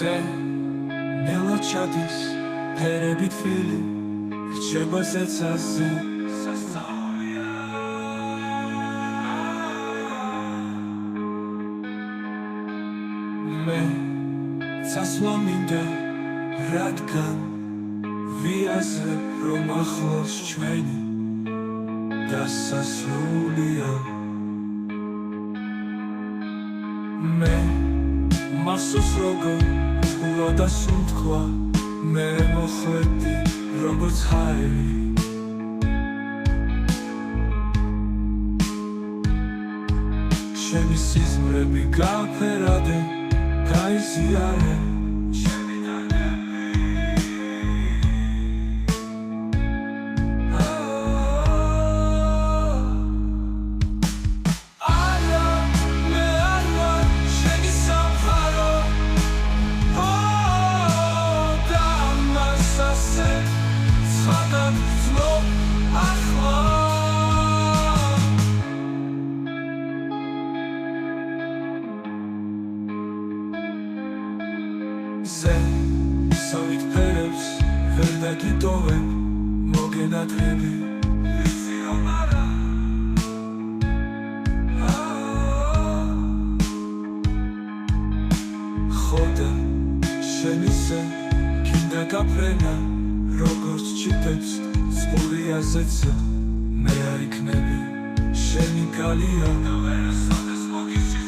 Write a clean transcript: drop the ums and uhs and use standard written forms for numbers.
ზე ნელა ჩადის ფერები თბილი რჩება ზეცაზე მე წასვლა მინდა რადგან ვიაზრებ რომ ახლოს ჩვენი დასასრულია მე მახსოვს როგორ თულა და სუნთქვა მე მოხვედი როგორც ჰაერი შენი სიზმრები გავფერადე გაიზიარე ზე სავით ფერებს ვერ დაგიტოვებ მოგენათები ვიცი რომ არა ხოდა შენისე კიდე გაფრენა როგორც ჩიტებს წყურიაზეცა მე არ იქნები შენი კალია და ვერასოდეს მოგიზი